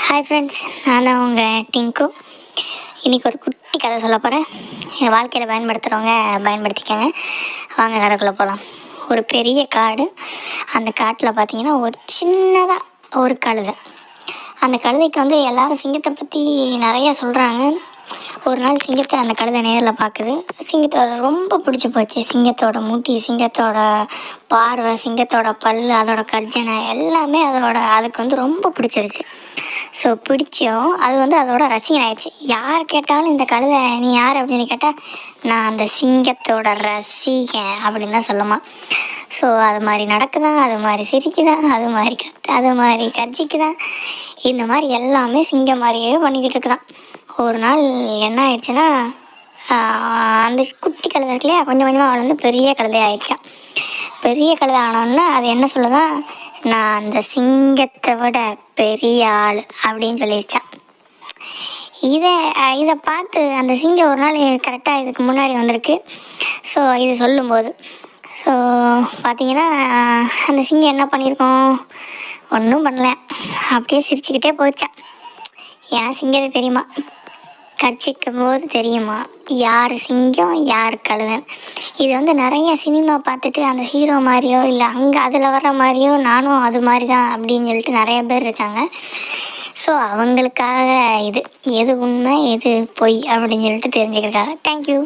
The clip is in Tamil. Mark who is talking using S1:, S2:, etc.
S1: ஹாய் ஃப்ரெண்ட்ஸ், நான் தான் உங்கள் டிங்கு. இன்றைக்கி ஒரு குட்டி கதை சொல்ல போகிறேன். என் வாழ்க்கையில் பயன்படுத்துகிறவங்க பயன்படுத்திக்கங்க. வாங்க கதைக்குள்ளே போகலாம். ஒரு பெரிய காடு. அந்த காட்டில் பார்த்தீங்கன்னா ஒரு சின்னதாக ஒரு கழுதை. அந்த கழுதைக்கு எல்லோரும் சிங்கத்தை பற்றி நிறையா சொல்கிறாங்க. ஒரு நாள் சிங்கத்தை அந்த கழுதை நேரில் பார்க்குது. சிங்கத்தோட ரொம்ப பிடிச்சி போச்சு. சிங்கத்தோட முடி, சிங்கத்தோட பார்வை, சிங்கத்தோட பல், அதோட கர்ஜனை எல்லாமே அதுக்கு ரொம்ப பிடிச்சிருச்சு. ஸோ பிடிச்சோம் அது அதோட ரசிகன் ஆயிடுச்சு. யார் கேட்டாலும் இந்த கழுதை நீ யார் அப்படின்னு கேட்டால் நான் அந்த சிங்கத்தோட ரசிகன் அப்படின்னு தான் சொல்லுமா. ஸோ அது மாதிரி நடக்குதான், அது மாதிரி சிரிக்குதான், அது மாதிரி அது மாதிரி கர்ஜிக்குதான். இந்த மாதிரி எல்லாமே சிங்கம் மாதிரியே பண்ணிக்கிட்டு இருக்குதான். ஒரு நாள் என்ன ஆயிடுச்சுன்னா, அந்த குட்டி கழுதை இருக்குல்லையா, கொஞ்சம் கொஞ்சமாக வளர்ந்து பெரிய கழுதை ஆயிடுச்சான். பெரிய கழுதை ஆனோன்னா அது என்ன சொல்லுதான், நான் அந்த சிங்கத்தை விட பெரிய ஆள் அப்படின்னு சொல்லிடுச்சான். இதை பார்த்து அந்த சிங்கம் ஒரு நாள் கரெக்டாக இதுக்கு முன்னாடி வந்திருக்கு. ஸோ இது சொல்லும்போது பார்த்தீங்கன்னா அந்த சிங்கம் என்ன பண்ணியிருக்கோம், ஒன்றும் பண்ணல, அப்படியே சிரிச்சுக்கிட்டே போச்சான். ஏன்னா சிங்கத்தை தெரியுமா, கர்ச்சிக்கும் போது தெரியுமா யார் சிங்கம் யார் கழுதன். இது நிறைய சினிமா பார்த்துட்டு அந்த ஹீரோ மாதிரியோ இல்லை அங்கே அதில் வர்ற மாதிரியோ நானும் அது மாதிரி தான் அப்படின்னு சொல்லிட்டு நிறைய பேர் இருக்காங்க. ஸோ அவங்களுக்காக இது எது உண்மை எது பொய் அப்படின்னு சொல்லிட்டு தெரிஞ்சுக்கிறதுக்காக. தேங்க்யூ.